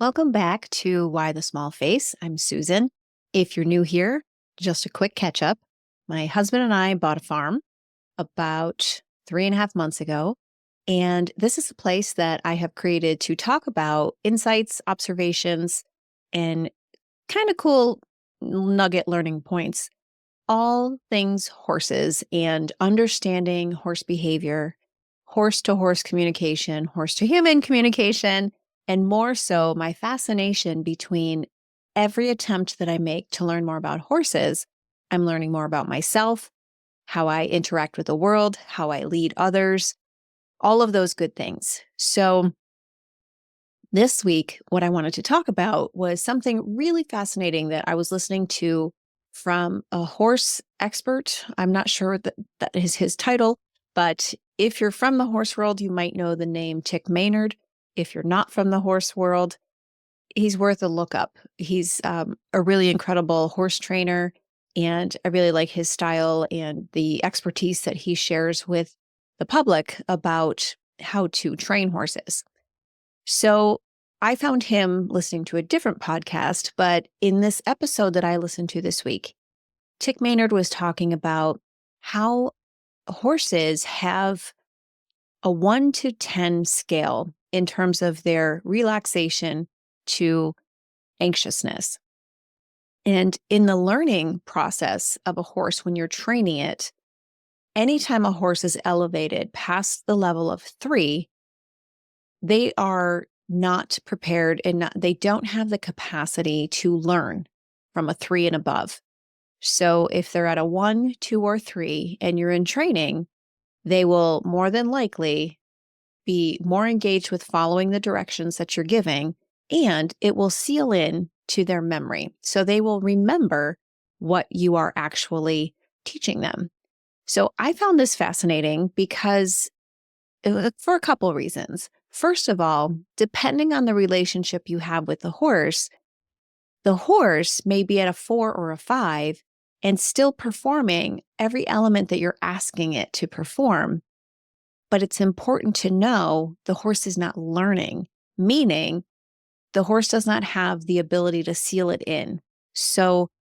Welcome back to Why the Small Face. I'm Susan. If you're new here, just a quick catch up. My husband and I bought a farm about 3.5 months ago. And this is a place that I have created to talk about insights, observations, and kind of cool nugget learning points. All things horses and understanding horse behavior, horse to horse communication, horse to human communication, and more so, my fascination between every attempt that I make to learn more about horses. I'm learning more about myself, how I interact with the world, how I lead others, all of those good things. So, this week, what I wanted to talk about was something really fascinating that I was listening to from a horse expert. I'm not sure that that is his title, but if you're from the horse world, you might know the name Chick Maynard. If you're not from the horse world, he's worth a look up. He's a really incredible horse trainer, and I really like his style and the expertise that he shares with the public about how to train horses. So I found him listening to a different podcast, but in this episode that I listened to this week, Chick Maynard was talking about how horses have a 1 to 10 scale in terms of their relaxation to anxiousness. And in the learning process of a horse, when you're training it, anytime a horse is elevated past the level of 3, they are not prepared and they don't have the capacity to learn from a 3 and above. So if they're at a 1, 2, or 3 and you're in training, they will more than likely be more engaged with following the directions that you're giving, and it will seal in to their memory. So they will remember what you are actually teaching them. So I found this fascinating because for a couple of reasons. First of all, depending on the relationship you have with the horse may be at a 4 or a 5 and still performing every element that you're asking it to perform. But it's important to know the horse is not learning, meaning the horse does not have the ability to seal it in. So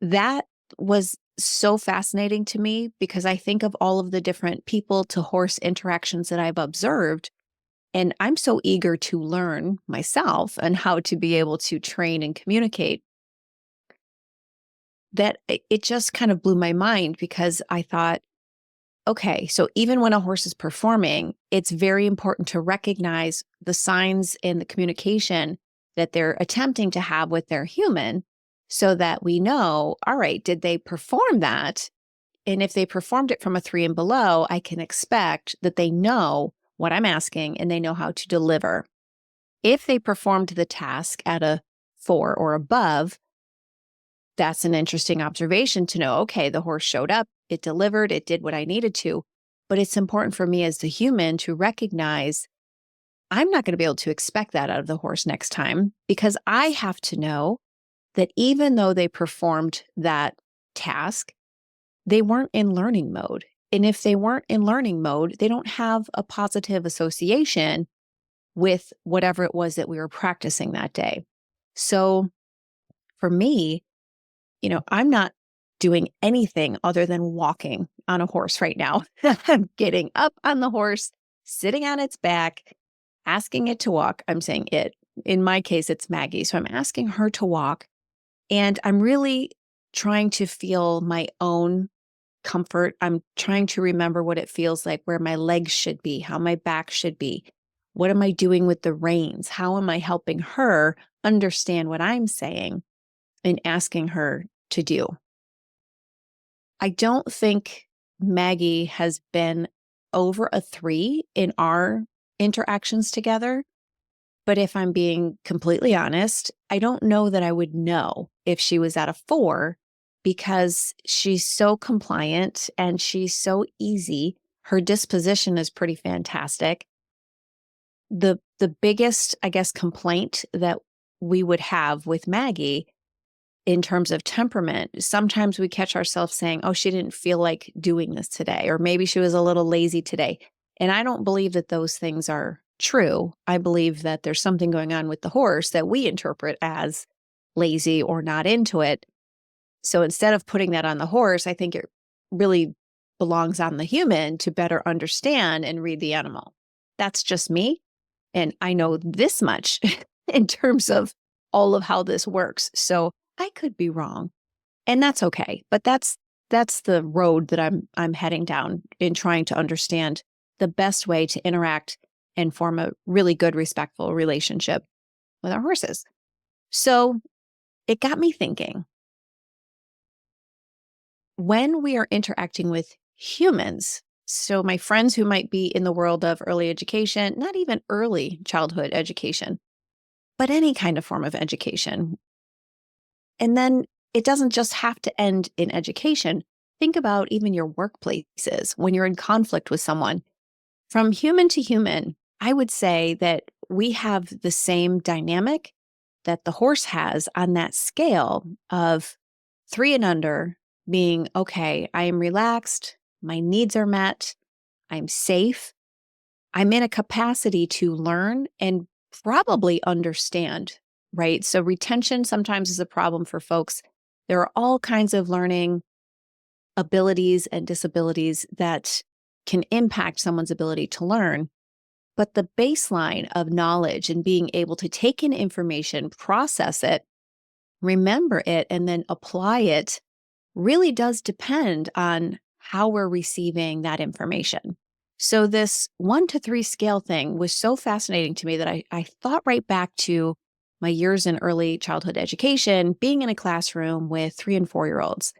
that was so fascinating to me because I think of all of the different people to horse interactions that I've observed. And I'm so eager to learn myself and how to be able to train and communicate that it just kind of blew my mind because I thought, okay, so even when a horse is performing, it's very important to recognize the signs and the communication that they're attempting to have with their human so that we know, all right, did they perform that? And if they performed it from a 3 and below, I can expect that they know what I'm asking and they know how to deliver. If they performed the task at a 4 or above, that's an interesting observation to know, okay, the horse showed up, it delivered, it did what I needed to. But it's important for me as the human to recognize I'm not going to be able to expect that out of the horse next time because I have to know that even though they performed that task, they weren't in learning mode. And if they weren't in learning mode, they don't have a positive association with whatever it was that we were practicing that day. So for me, I'm not doing anything other than walking on a horse right now. I'm getting up on the horse, sitting on its back, asking it to walk. I'm saying it. In my case, it's Maggie. So I'm asking her to walk. And I'm really trying to feel my own comfort. I'm trying to remember what it feels like, where my legs should be, how my back should be. What am I doing with the reins? How am I helping her understand what I'm saying and asking her to do? I don't think Maggie has been over a 3 in our interactions together. But if I'm being completely honest, I don't know that I would know if she was at a 4 because she's so compliant and she's so easy. Her disposition is pretty fantastic. The biggest, I guess, complaint that we would have with Maggie in terms of temperament, sometimes we catch ourselves saying, oh, she didn't feel like doing this today, or maybe she was a little lazy today. And I don't believe that those things are true. I believe that there's something going on with the horse that we interpret as lazy or not into it. So instead of putting that on the horse, I think it really belongs on the human to better understand and read the animal. That's just me. And I know this much in terms of all of how this works. So I could be wrong. And that's okay. But that's the road that I'm heading down in trying to understand the best way to interact and form a really good, respectful relationship with our horses. So it got me thinking, when we are interacting with humans, so my friends who might be in the world of early education, not even early childhood education, but any kind of form of education. And then it doesn't just have to end in education. Think about even your workplaces when you're in conflict with someone. From human to human, I would say that we have the same dynamic that the horse has on that scale of 3 and under being, okay, I am relaxed, my needs are met, I'm safe, I'm in a capacity to learn and probably understand, right? So retention sometimes is a problem for folks. There are all kinds of learning abilities and disabilities that can impact someone's ability to learn. But the baseline of knowledge and being able to take in information, process it, remember it, and then apply it really does depend on how we're receiving that information. So this 1 to 3 scale thing was so fascinating to me that I thought right back to my years in early childhood education, being in a classroom with 3 and 4 year olds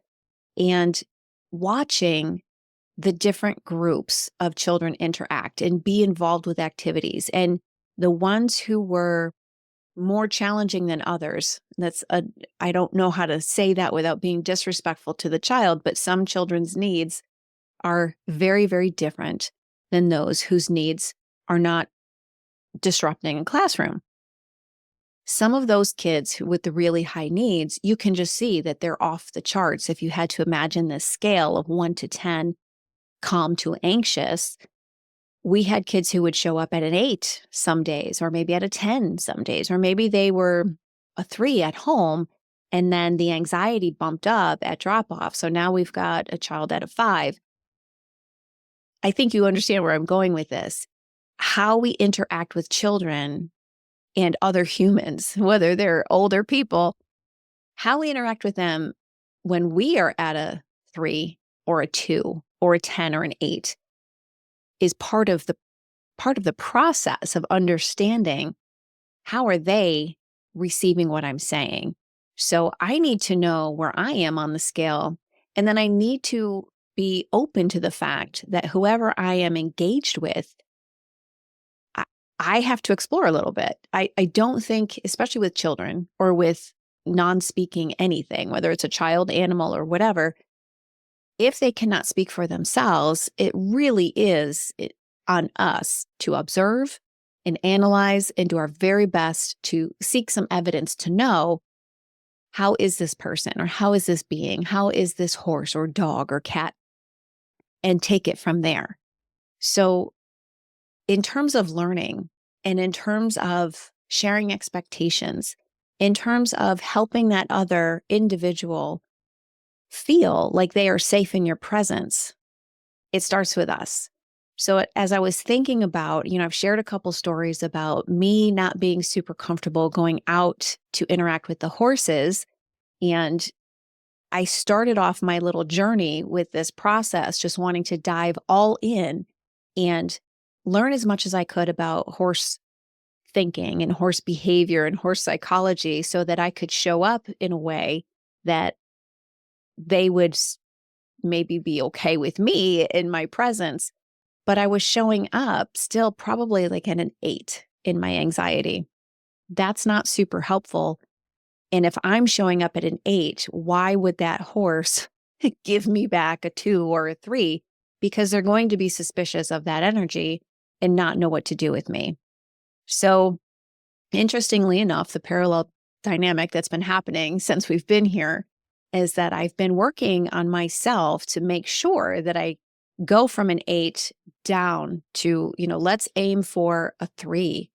and watching the different groups of children interact and be involved with activities. And the ones who were more challenging than others. I don't know how to say that without being disrespectful to the child, but some children's needs are very, very different than those whose needs are not disrupting a classroom. Some of those kids with the really high needs, you can just see that they're off the charts. If you had to imagine this scale of 1 to 10, calm to anxious, we had kids who would show up at an 8 some days, or maybe at a 10 some days, or maybe they were a 3 at home, and then the anxiety bumped up at drop off. So now we've got a child at a 5. I think you understand where I'm going with this. How we interact with children and other humans, whether they're older people, how we interact with them when we are at a 3 or a 2 or a 10 or an 8 is part of the process of understanding how are they receiving what I'm saying. So I need to know where I am on the scale, and then I need to be open to the fact that whoever I am engaged with, I have to explore a little bit. I don't think, especially with children or with non-speaking anything, whether it's a child, animal, or whatever, if they cannot speak for themselves, it really is on us to observe and analyze and do our very best to seek some evidence to know, how is this person, or how is this being, how is this horse or dog or cat, and take it from there. So in terms of learning and in terms of sharing expectations, in terms of helping that other individual feel like they are safe in your presence, it starts with us. So as I was thinking about, I've shared a couple stories about me not being super comfortable going out to interact with the horses. And I started off my little journey with this process, just wanting to dive all in and learn as much as I could about horse thinking and horse behavior and horse psychology so that I could show up in a way that they would maybe be okay with me in my presence. But I was showing up still probably like at an 8 in my anxiety. That's not super helpful. And if I'm showing up at an 8, why would that horse give me back a 2 or a 3? Because they're going to be suspicious of that energy and not know what to do with me. So interestingly enough, the parallel dynamic that's been happening since we've been here is that I've been working on myself to make sure that I go from an 8 down to, let's aim for a 3.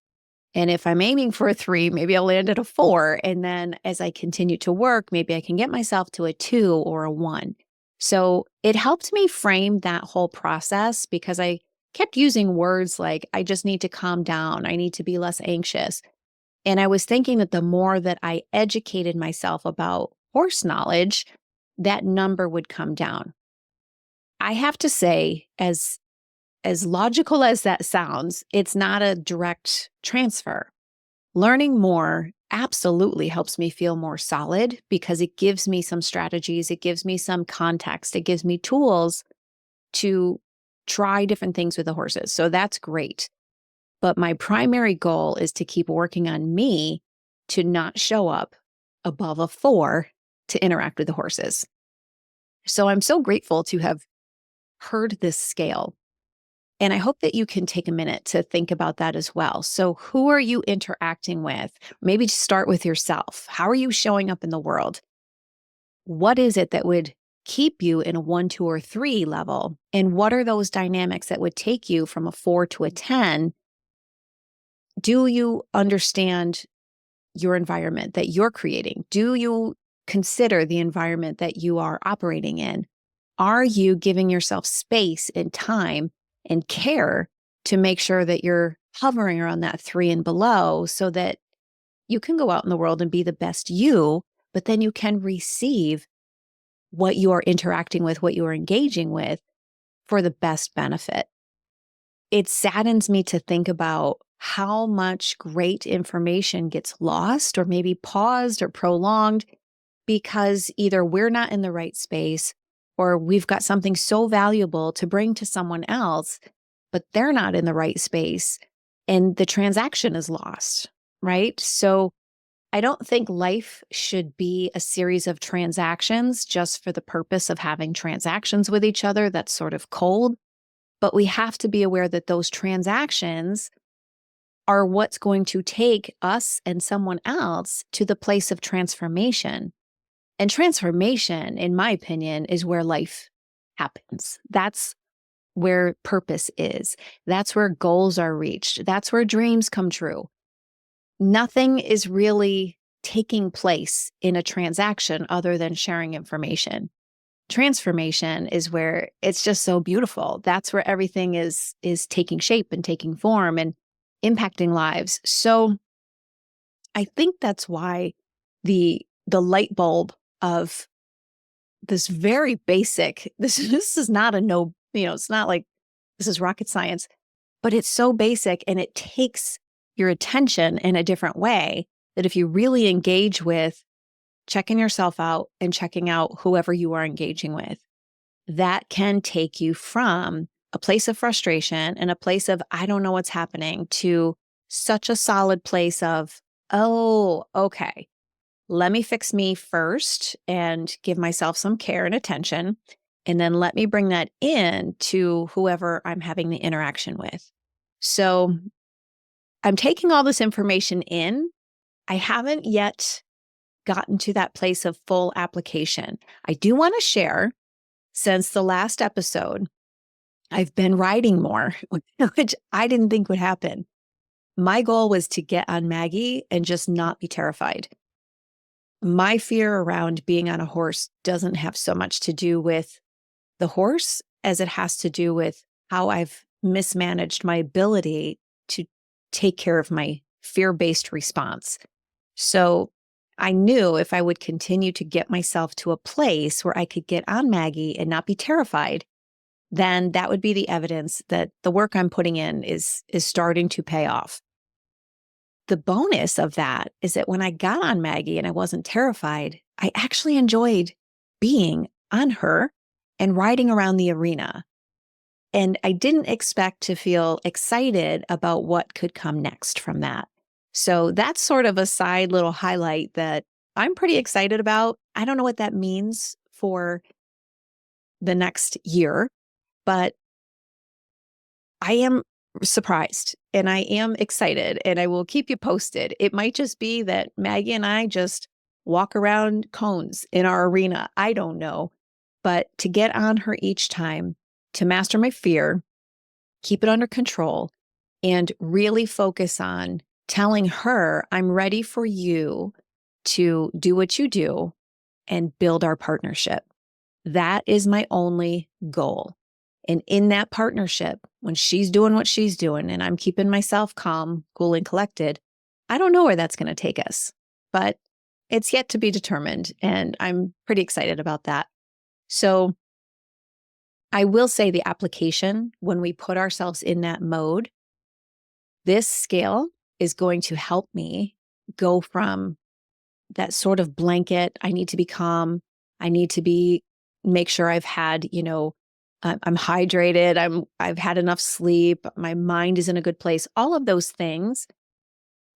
And if I'm aiming for a 3, maybe I'll land at a 4. And then as I continue to work, maybe I can get myself to a 2 or a 1. So it helped me frame that whole process because I kept using words like, I just need to calm down. I need to be less anxious. And I was thinking that the more that I educated myself about horse knowledge, that number would come down. I have to say, as logical as that sounds, it's not a direct transfer. Learning more absolutely helps me feel more solid because it gives me some strategies, it gives me some context, it gives me tools to try different things with the horses. So that's great. But my primary goal is to keep working on me to not show up above a 4 to interact with the horses. So I'm so grateful to have heard this scale. And I hope that you can take a minute to think about that as well. So, who are you interacting with? Maybe start with yourself. How are you showing up in the world? What is it that would keep you in a 1, 2, or 3 level? And what are those dynamics that would take you from a 4 to a 10? Do you understand your environment that you're creating? Do you consider the environment that you are operating in? Are you giving yourself space and time and care to make sure that you're hovering around that 3 and below so that you can go out in the world and be the best you, but then you can receive what you are interacting with, what you are engaging with for the best benefit? It saddens me to think about how much great information gets lost or maybe paused or prolonged because either we're not in the right space or we've got something so valuable to bring to someone else, but they're not in the right space and the transaction is lost, right? So I don't think life should be a series of transactions just for the purpose of having transactions with each other. That's sort of cold. But we have to be aware that those transactions are what's going to take us and someone else to the place of transformation. And transformation, in my opinion, is where life happens. That's where purpose is. That's where goals are reached. That's where dreams come true. Nothing is really taking place in a transaction other than sharing information. Transformation is where it's just so beautiful. That's where everything is taking shape and taking form and impacting lives. So I think that's why the light bulb of this very basic, this is not a no, it's not like this is rocket science, but it's so basic and it takes your attention in a different way that if you really engage with checking yourself out and checking out whoever you are engaging with, that can take you from a place of frustration and a place of, I don't know what's happening, to such a solid place of, oh, okay, let me fix me first and give myself some care and attention. And then let me bring that in to whoever I'm having the interaction with. So I'm taking all this information in. I haven't yet gotten to that place of full application. I do want to share, since the last episode, I've been riding more, which I didn't think would happen. My goal was to get on Maggie and just not be terrified. My fear around being on a horse doesn't have so much to do with the horse as it has to do with how I've mismanaged my ability to take care of my fear-based response. So I knew if I would continue to get myself to a place where I could get on Maggie and not be terrified, then that would be the evidence that the work I'm putting in is starting to pay off. The bonus of that is that when I got on Maggie and I wasn't terrified, I actually enjoyed being on her and riding around the arena. And I didn't expect to feel excited about what could come next from that. So that's sort of a side little highlight that I'm pretty excited about. I don't know what that means for the next year, but I am surprised and I am excited and I will keep you posted. It might just be that Maggie and I just walk around cones in our arena. I don't know. But to get on her each time, to master my fear, keep it under control, and really focus on telling her, I'm ready for you to do what you do and build our partnership. That is my only goal. And in that partnership, when she's doing what she's doing and I'm keeping myself calm, cool, and collected, I don't know where that's going to take us, but it's yet to be determined. And I'm pretty excited about that. So I will say the application, when we put ourselves in that mode, this scale is going to help me go from that sort of blanket, I need to be calm, I need to make sure I've had, I'm hydrated, I've had enough sleep, my mind is in a good place, all of those things.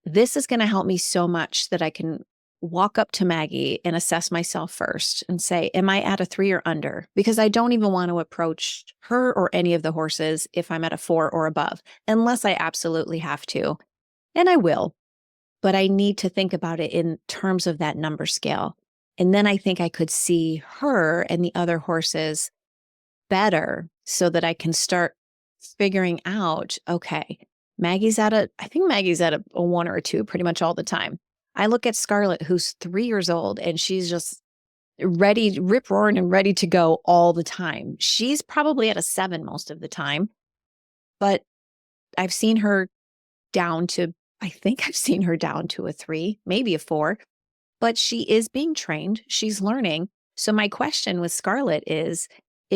This is going to help me so much that I can walk up to Maggie and assess myself first and say, am I at a 3 or under? Because I don't even want to approach her or any of the horses if I'm at a 4 or above, unless I absolutely have to. And I will, but I need to think about it in terms of that number scale. And then I think I could see her and the other horses better so that I can start figuring out, okay, I think Maggie's at a 1 or a 2 pretty much all the time. I look at Scarlett, who's 3 years old, and she's just ready, rip roaring and ready to go all the time. She's probably at a 7 most of the time, but I've seen her I think I've seen her down to a 3, maybe a 4, but she is being trained. She's learning. So my question with Scarlett is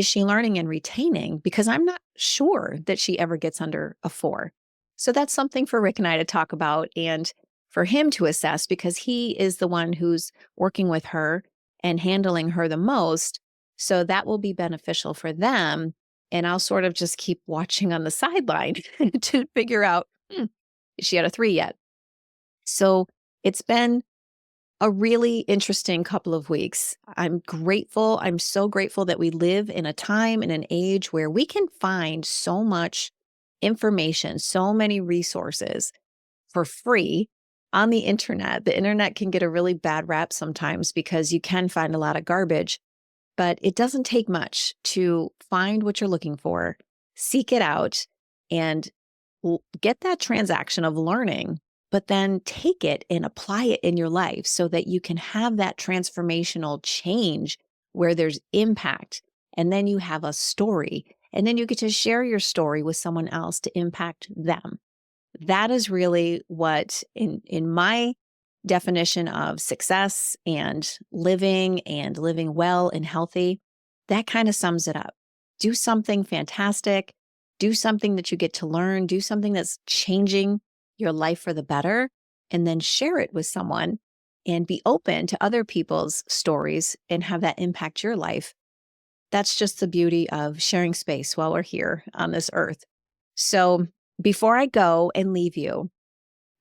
she learning and retaining? Because I'm not sure that she ever gets under a 4. So that's something for Rick and I to talk about and for him to assess, because he is the one who's working with her and handling her the most. So that will be beneficial for them. And I'll sort of just keep watching on the sideline to figure out, is she at a 3 yet? So it's been a really interesting couple of weeks. I'm grateful. I'm so grateful that we live in a time and an age where we can find so much information, so many resources for free on the internet. The internet can get a really bad rap sometimes because you can find a lot of garbage, but it doesn't take much to find what you're looking for, seek it out, and get that transaction of learning, but then take it and apply it in your life so that you can have that transformational change where there's impact. And then you have a story, and then you get to share your story with someone else to impact them. That is really what, in my definition of success and living well and healthy, that kind of sums it up. Do something fantastic. Do something that you get to learn. Do something that's changing your life for the better, and then share it with someone and be open to other people's stories and have that impact your life. That's just the beauty of sharing space while we're here on this earth. So before I go and leave you,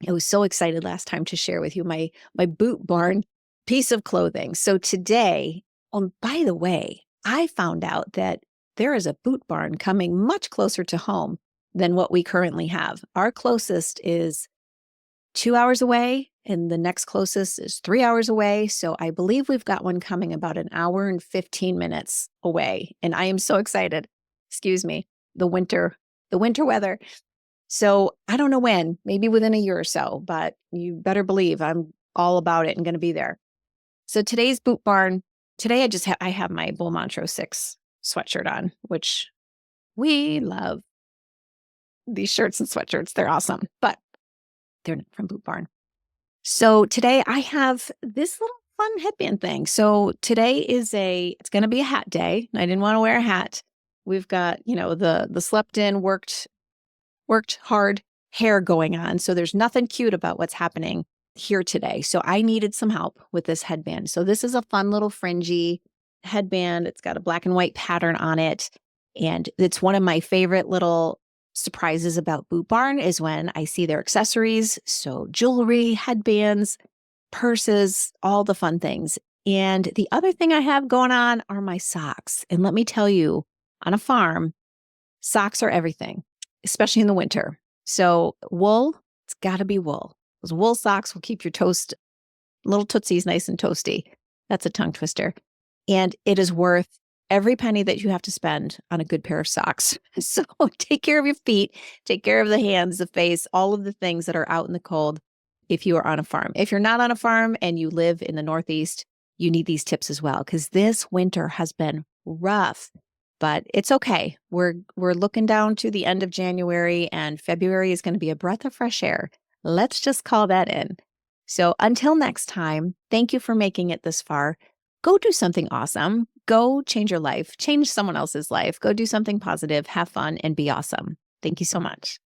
I was so excited last time to share with you my Boot Barn piece of clothing. So today, by the way, I found out that there is a Boot Barn coming much closer to home than what we currently have. Our closest is 2 hours away, and the next closest is 3 hours away. So I believe we've got one coming about an hour and 15 minutes away. And I am so excited. Excuse me, the winter weather. So I don't know when, maybe within a year or so, but you better believe I'm all about it and going to be there. So today's Boot Barn, today I have my Bull Montrose 6 sweatshirt on, which we love. These shirts and sweatshirts, they're awesome, but they're not from Boot Barn. So today I have this little fun headband thing. So today it's going to be a hat day. I didn't want to wear a hat. We've got, the slept in, worked hard hair going on. So there's nothing cute about what's happening here today. So I needed some help with this headband. So this is a fun little fringy headband. It's got a black and white pattern on it. And it's one of my favorite little surprises about Boot Barn is when I see their accessories. So jewelry, headbands, purses, all the fun things. And the other thing I have going on are my socks. And let me tell you, on a farm, socks are everything, especially in the winter. So wool, it's got to be wool. Those wool socks will keep your little tootsies nice and toasty. That's a tongue twister. And it is worth every penny that you have to spend on a good pair of socks. So take care of your feet, take care of the hands, the face, all of the things that are out in the cold if you are on a farm. If you're not on a farm and you live in the Northeast, you need these tips as well, because this winter has been rough, but it's okay. We're looking down to the end of January, and February is going to be a breath of fresh air. Let's just call that in. So until next time, thank you for making it this far. Go do something awesome. Go change your life, change someone else's life. Go do something positive, have fun, and be awesome. Thank you so much.